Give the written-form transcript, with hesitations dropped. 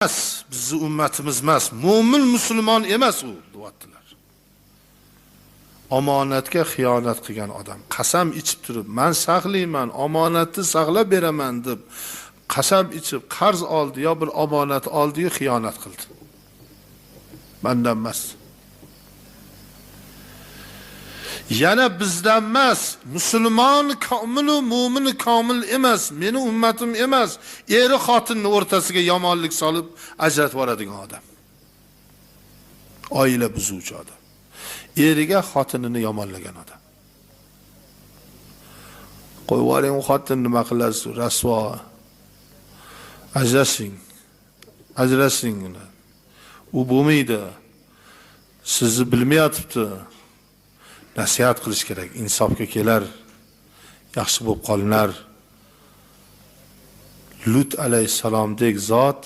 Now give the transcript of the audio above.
emas, bizni ummatimiz emas, mo'min musulmon emas u, deyaptilar. Omonatga xiyonat qilgan odam, qasam ichib turib, men saqlayman, omonatni saqlab beraman deb qasam ichib qarz oldi yo bir omonat oldi-yu xiyonat qildi. Mendan emas. Yana bizdan emas, musulmon komil, mo'min komil emas, meni ummatim emas, eri xotinni o'rtasiga yomonlik solib ajratib yuboradigan odam. Oila buzuvchi odam. Eriga xotinini yomonlagan odam. Qo'yvoring u xotin nima qilasiz, rasvo. Ajrashing. U bo'lmaydi. Sizni bilmayapti. Nasihat qilish kerak, insofga kelar. Yaxshi bo'lib qolinglar. Lut alayhisalomdek zot